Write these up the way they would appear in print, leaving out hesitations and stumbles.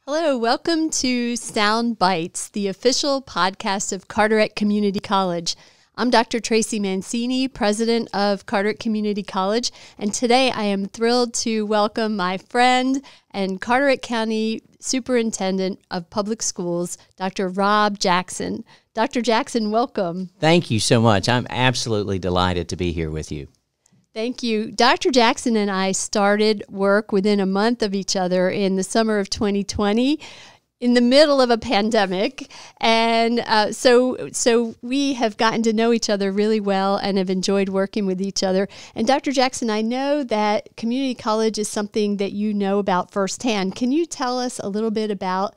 Hello, welcome to Sound Bytes, the official podcast of Carteret Community College. I'm Dr. Tracy Mancini, president of Carteret Community College, and today I am thrilled to welcome my friend and Carteret County Superintendent of Public Schools, Dr. Rob Jackson. Dr. Jackson, welcome. Thank you so much. I'm absolutely delighted to be here with you. Thank you. Dr. Jackson and I started work within a month of each other in the summer of 2020 in the middle of a pandemic. And so we have gotten to know each other really well and have enjoyed working with each other. And Dr. Jackson, I know that community college is something that you know about firsthand. Can you tell us a little bit about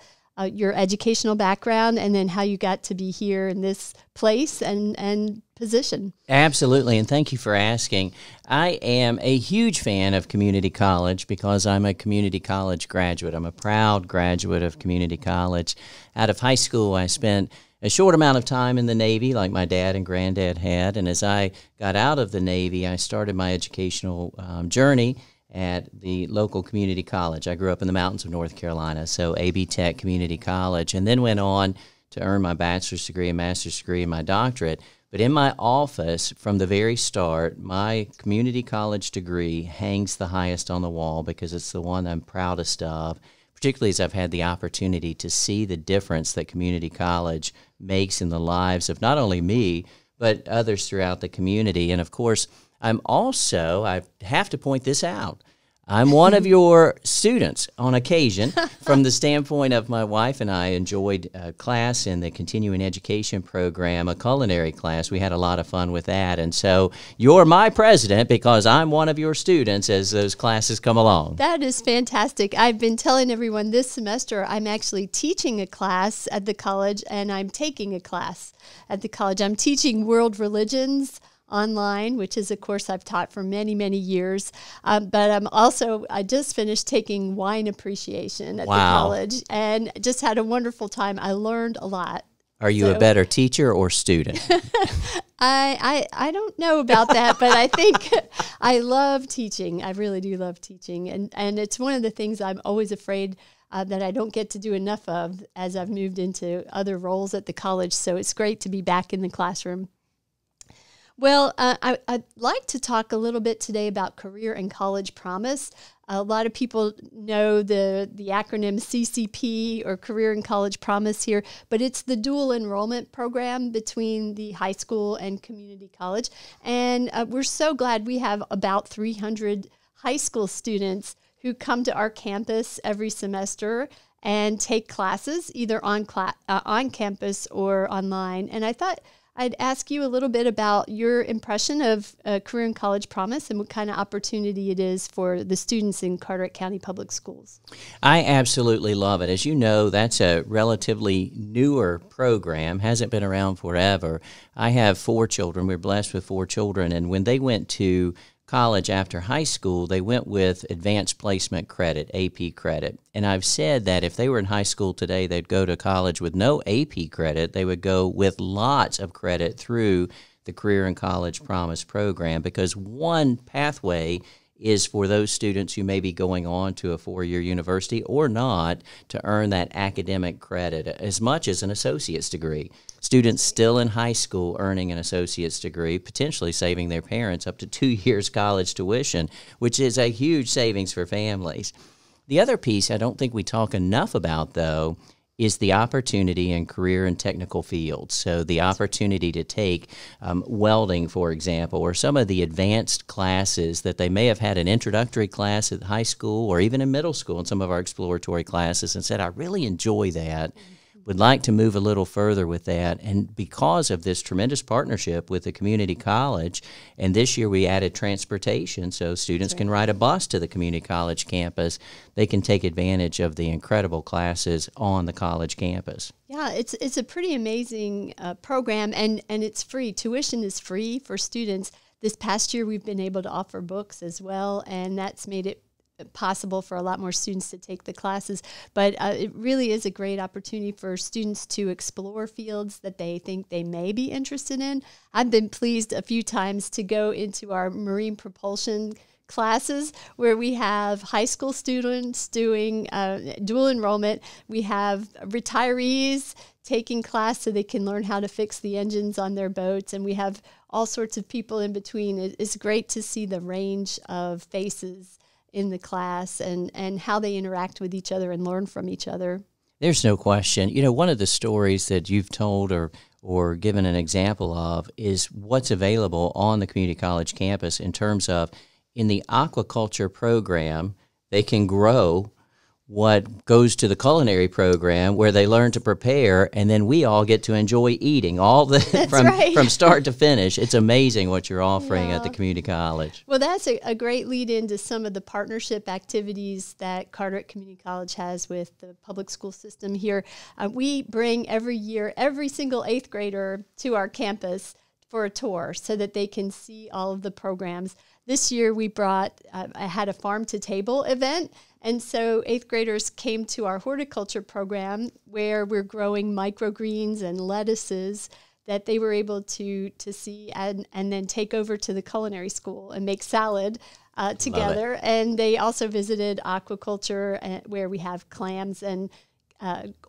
your educational background and then how you got to be here in this place and position? Absolutely, and thank you for asking. I am a huge fan of community college because I'm a community college graduate. I'm a proud graduate of community college. Out of high school, I spent a short amount of time in the Navy, like my dad and granddad had, and as I got out of the Navy, I started my educational journey at the local community college. I grew up in the mountains of North Carolina, so AB Tech Community College, and then went on to earn my bachelor's degree and master's degree and my doctorate. But in my office, from the very start, my community college degree hangs the highest on the wall because it's the one I'm proudest of, particularly as I've had the opportunity to see the difference that community college makes in the lives of not only me, but others throughout the community. And of course, I have to point this out, I'm one of your students on occasion. From the standpoint of my wife and I enjoyed a class in the continuing education program, a culinary class. We had a lot of fun with that. And so you're my president because I'm one of your students as those classes come along. That is fantastic. I've been telling everyone this semester I'm actually teaching a class at the college and I'm taking a class at the college. I'm teaching world religions online, which is a course I've taught for many, many years. But I just finished taking wine appreciation at the college and just had a wonderful time. I learned a lot. Are you a better teacher or student? I don't know about that, but I think I love teaching. I really do love teaching. And it's one of the things I'm always afraid that I don't get to do enough of as I've moved into other roles at the college. So it's great to be back in the classroom. Well, I'd like to talk a little bit today about Career and College Promise. A lot of people know the acronym CCP or Career and College Promise here, but it's the dual enrollment program between the high school and community college. And we're so glad we have about 300 high school students who come to our campus every semester and take classes either on campus or online. And I thought I'd ask you a little bit about your impression of Career and College Promise and what kind of opportunity it is for the students in Carteret County Public Schools. I absolutely love it. As you know, that's a relatively newer program, hasn't been around forever. I have 4 children. We're blessed with 4 children, and when they went to college after high school, they went with advanced placement credit, AP credit. And I've said that if they were in high school today, they'd go to college with no AP credit. They would go with lots of credit through the Career and College Promise program because one pathway is for those students who may be going on to a 4-year university or not to earn that academic credit as much as an associate's degree. Students still in high school earning an associate's degree, potentially saving their parents up to 2 years college tuition, which is a huge savings for families. The other piece I don't think we talk enough about, though, is the opportunity in career and technical fields. So the opportunity to take welding, for example, or some of the advanced classes that they may have had an introductory class at high school or even in middle school in some of our exploratory classes and said, I really enjoy that. Would like to move a little further with that. And because of this tremendous partnership with the community college, and this year we added transportation so students can ride a bus to the community college campus, they can take advantage of the incredible classes on the college campus. Yeah, it's a pretty amazing program, and it's free. Tuition is free for students. This past year we've been able to offer books as well, and that's made it possible for a lot more students to take the classes. But it really is a great opportunity for students to explore fields that they think they may be interested in. I've been pleased a few times to go into our marine propulsion classes where we have high school students doing dual enrollment. We have retirees taking class so they can learn how to fix the engines on their boats, and we have all sorts of people in between. It's great to see the range of faces in the class and how they interact with each other and learn from each other. There's no question. One of the stories that you've told or given an example of is what's available on the community college campus in terms of in the aquaculture program, they can grow what goes to the culinary program where they learn to prepare, and then we all get to enjoy eating all the from start to finish. It's amazing what you're offering at the community college. Well, that's a great lead into some of the partnership activities that Carteret Community College has with the public school system here. We bring every year every single 8th grader to our campus for a tour so that they can see all of the programs. This year we I had a farm to table event, and so 8th graders came to our horticulture program where we're growing microgreens and lettuces that they were able to see and then take over to the culinary school and make salad together. And they also visited aquaculture where we have clams and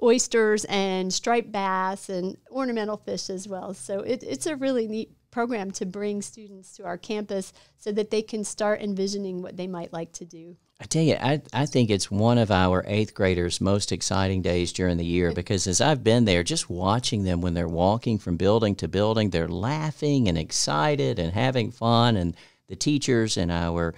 oysters and striped bass and ornamental fish as well. So it's a really neat program to bring students to our campus so that they can start envisioning what they might like to do. I tell you, I think it's one of our 8th graders' most exciting days during the year because as I've been there, just watching them when they're walking from building to building, they're laughing and excited and having fun, and the teachers and our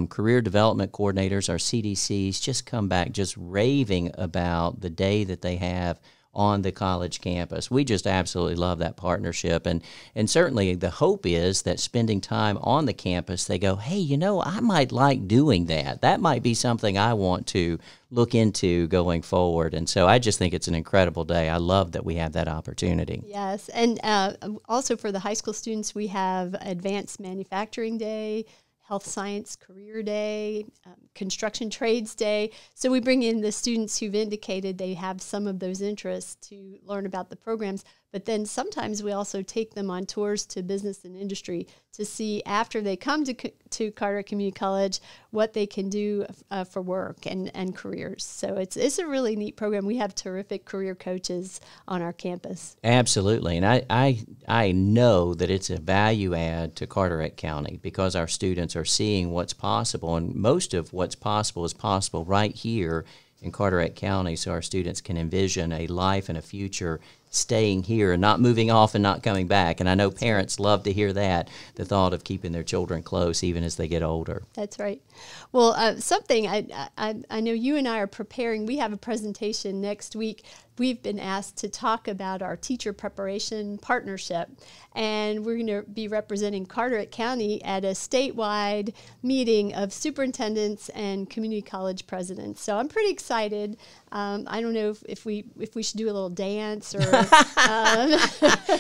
career development coordinators, our CDCs, just come back just raving about the day that they have on the college campus. We just absolutely love that partnership. And certainly the hope is that spending time on the campus, they go, hey, I might like doing that. That might be something I want to look into going forward. And so I just think it's an incredible day. I love that we have that opportunity. Yes. And also for the high school students, we have Advanced Manufacturing Day, Health Science Career Day, Construction Trades Day. So we bring in the students who've indicated they have some of those interests to learn about the programs. But then sometimes we also take them on tours to business and industry to see after they come to Carteret Community College what they can do for work and careers. So it's a really neat program. We have terrific career coaches on our campus. Absolutely. And I know that it's a value add to Carteret County because our students are seeing what's possible, and most of what's possible is possible right here in Carteret County, so our students can envision a life and a future staying here and not moving off and not coming back. And I know parents love to hear that, the thought of keeping their children close even as they get older. That's right. Well, something I know you and I are preparing. We have a presentation next week. We've been asked to talk about our teacher preparation partnership, and we're going to be representing Carteret County at a statewide meeting of superintendents and community college presidents. So I'm pretty excited. I don't know if we should do a little dance or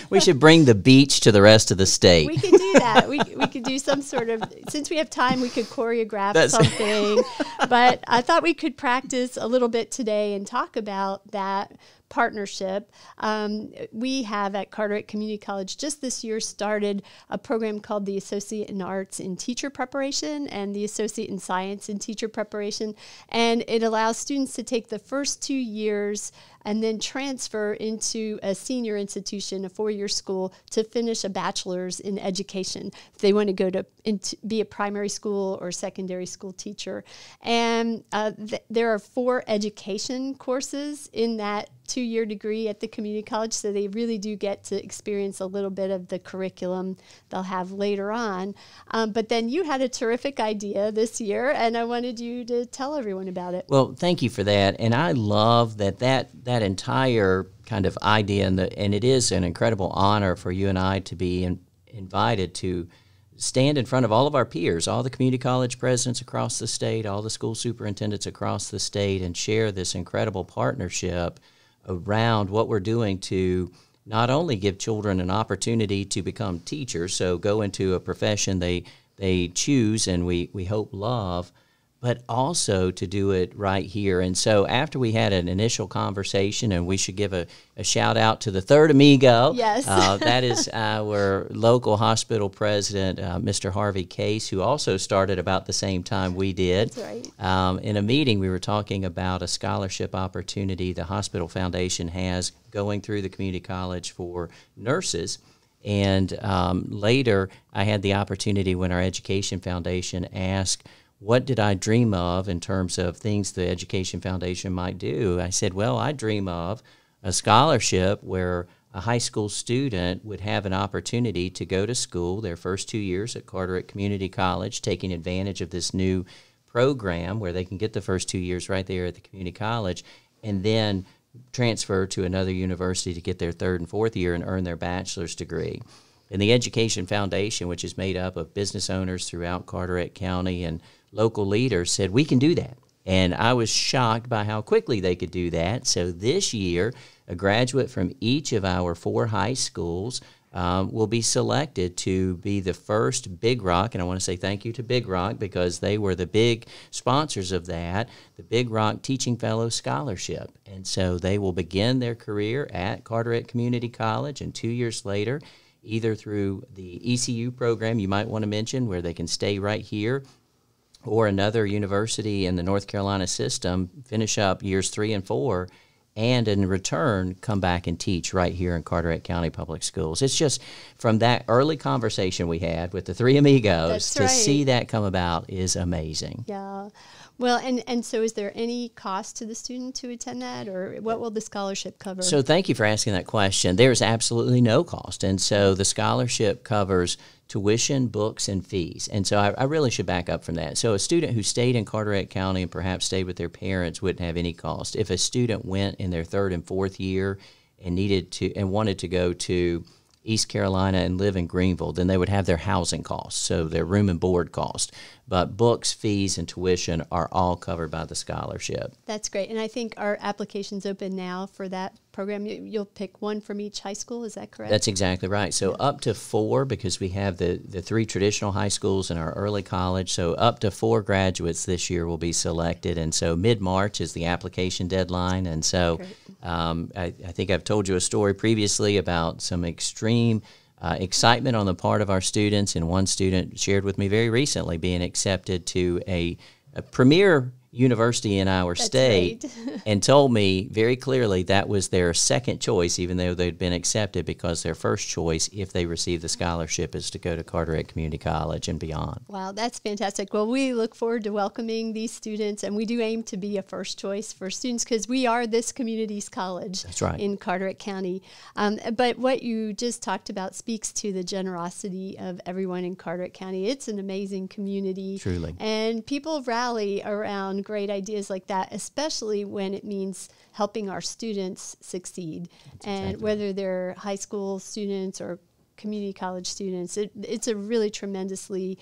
we should bring the beach to the rest of the state. We could do that. We could do some sort of, since we have time, we could choreograph something. But I thought we could practice a little bit today and talk about that partnership. We have at Carteret Community College just this year started a program called the Associate in Arts in Teacher Preparation and the Associate in Science in Teacher Preparation. And it allows students to take the first 2 years and then transfer into a senior institution, a 4-year school, to finish a bachelor's in education if they want to go to be a primary school or secondary school teacher. And there are 4 education courses in that 2-year degree at the community college, so they really do get to experience a little bit of the curriculum they'll have later on. But then you had a terrific idea this year, and I wanted you to tell everyone about it. Well, thank you for that. And I love that entire kind of idea, and it is an incredible honor for you and I to be invited to stand in front of all of our peers, all the community college presidents across the state, all the school superintendents across the state, and share this incredible partnership around what we're doing to not only give children an opportunity to become teachers, so go into a profession they choose and we hope love, but also to do it right here. And so after we had an initial conversation, and we should give a shout out to the third amigo. Yes. That is our local hospital president, Mr. Harvey Case, who also started about the same time we did. That's right. In a meeting, we were talking about a scholarship opportunity the Hospital Foundation has going through the community college for nurses. And later, I had the opportunity when our Education Foundation asked, what did I dream of in terms of things the Education Foundation might do? I said, well, I dream of a scholarship where a high school student would have an opportunity to go to school their first 2 years at Carteret Community College, taking advantage of this new program where they can get the first 2 years right there at the community college, and then transfer to another university to get their third and fourth year and earn their bachelor's degree. And the Education Foundation, which is made up of business owners throughout Carteret County and local leaders, said, we can do that. And I was shocked by how quickly they could do that. So this year, a graduate from each of our 4 high schools will be selected to be the first Big Rock, and I want to say thank you to Big Rock because they were the big sponsors of that, the Big Rock Teaching Fellow Scholarship. And so they will begin their career at Carteret Community College, and 2 years later, either through the ECU program you might want to mention, where they can stay right here, or another university in the North Carolina system, finish up years 3 and 4, and in return come back and teach right here in Carteret County Public Schools. It's just from that early conversation we had with the 3 amigos, That's to right. see that come about is amazing. Yeah. Well, and so is there any cost to the student to attend that, or what will the scholarship cover? So thank you for asking that question. There's absolutely no cost. And so the scholarship covers tuition, books, and fees. And so I really should back up from that. So a student who stayed in Carteret County and perhaps stayed with their parents wouldn't have any cost. If a student went in their third and fourth year and wanted to go to East Carolina and live in Greenville, then they would have their housing costs, so their room and board cost. But books, fees, and tuition are all covered by the scholarship. That's great. And I think our application's open now for that program. You'll pick one from each high school, is that correct? That's exactly right. So up to 4, because we have the 3 traditional high schools and our early college, so up to 4 graduates this year will be selected. And so mid-March is the application deadline. And so I think I've told you a story previously about some extreme excitement on the part of our students, and one student shared with me very recently being accepted to a premier university in our state, and told me very clearly that was their second choice, even though they'd been accepted, because their first choice, if they receive the scholarship, is to go to Carteret Community College and beyond. Wow, that's fantastic. Well, we look forward to welcoming these students, and we do aim to be a first choice for students because we are this community's college. That's right. In Carteret County. But what you just talked about speaks to the generosity of everyone in Carteret County. It's an amazing community. Truly. And people rally around great ideas like that, especially when it means helping our students succeed. That's and exactly whether they're high school students or community college students, it's a really tremendously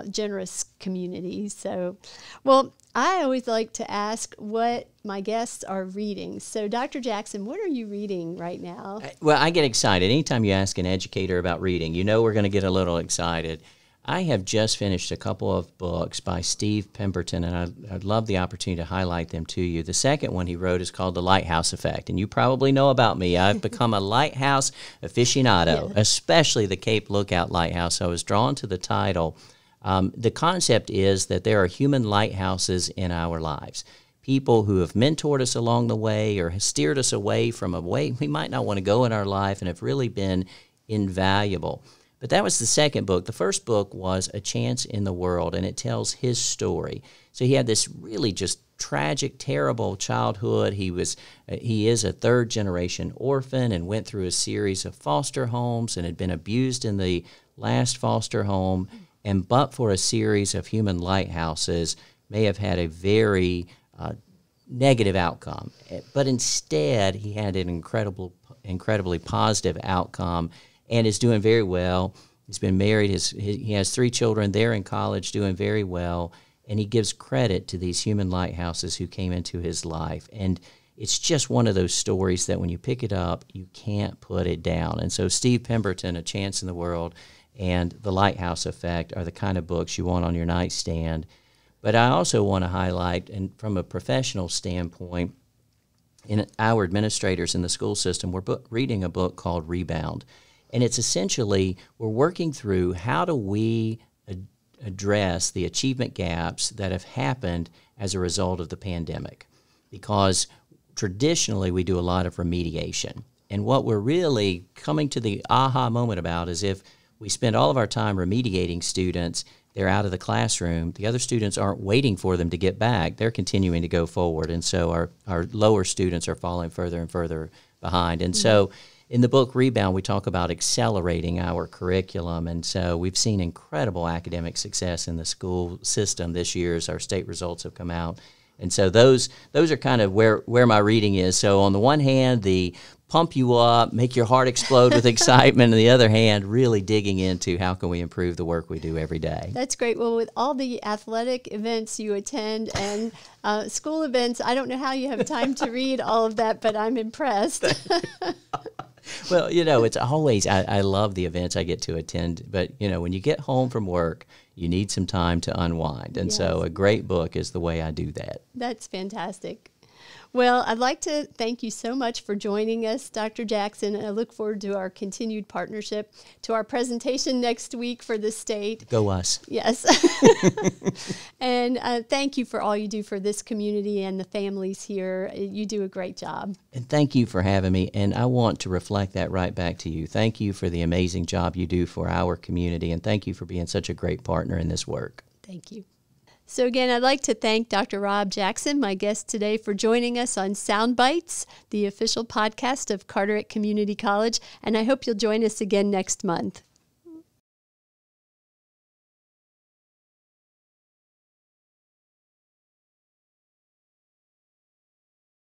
generous community. So, well, I always like to ask what my guests are reading. So, Dr. Jackson, what are you reading right now? Well, I get excited. Anytime you ask an educator about reading, you know we're going to get a little excited. I have just finished a couple of books by Steve Pemberton, and I'd love the opportunity to highlight them to you. The second one he wrote is called The Lighthouse Effect, and you probably know about me. I've become a lighthouse aficionado, especially the Cape Lookout Lighthouse. I was drawn to the title. The concept is that there are human lighthouses in our lives, people who have mentored us along the way or have steered us away from a way we might not want to go in our life and have really been invaluable. But that was the second book. The first book was A Chance in the World, and it tells his story. So he had this really just tragic, terrible childhood. He is a third-generation orphan and went through a series of foster homes and had been abused in the last foster home, and but for a series of human lighthouses, may have had a very negative outcome. But instead, he had an incredibly positive outcome, and is doing very well. He's been married. He has 3 children. They're in college, doing very well. And he gives credit to these human lighthouses who came into his life. And it's just one of those stories that when you pick it up, you can't put it down. And so Steve Pemberton, A Chance in the World, and The Lighthouse Effect are the kind of books you want on your nightstand. But I also want to highlight, and from a professional standpoint, in our administrators in the school system, we're reading a book called Rebound. And it's essentially, we're working through how do we address the achievement gaps that have happened as a result of the pandemic. Because traditionally we do a lot of remediation. And what we're really coming to the aha moment about is if we spend all of our time remediating students, they're out of the classroom, the other students aren't waiting for them to get back. They're continuing to go forward. And so our lower students are falling further and further behind. And so in the book Rebound, we talk about accelerating our curriculum. And so we've seen incredible academic success in the school system this year as our state results have come out. And so those are kind of where my reading is. So on the one hand, the pump you up, make your heart explode with excitement. On the other hand, really digging into how can we improve the work we do every day. That's great. Well, with all the athletic events you attend and school events, I don't know how you have time to read all of that, but I'm impressed. Well, it's always, I love the events I get to attend, but, when you get home from work, you need some time to unwind. And so a great book is the way I do that. That's fantastic. Well, I'd like to thank you so much for joining us, Dr. Jackson. I look forward to our continued partnership, to our presentation next week for the state. Go us. Yes. And thank you for all you do for this community and the families here. You do a great job. And thank you for having me. And I want to reflect that right back to you. Thank you for the amazing job you do for our community. And thank you for being such a great partner in this work. Thank you. So again, I'd like to thank Dr. Rob Jackson, my guest today, for joining us on Sound Bytes, the official podcast of Carteret Community College, and I hope you'll join us again next month.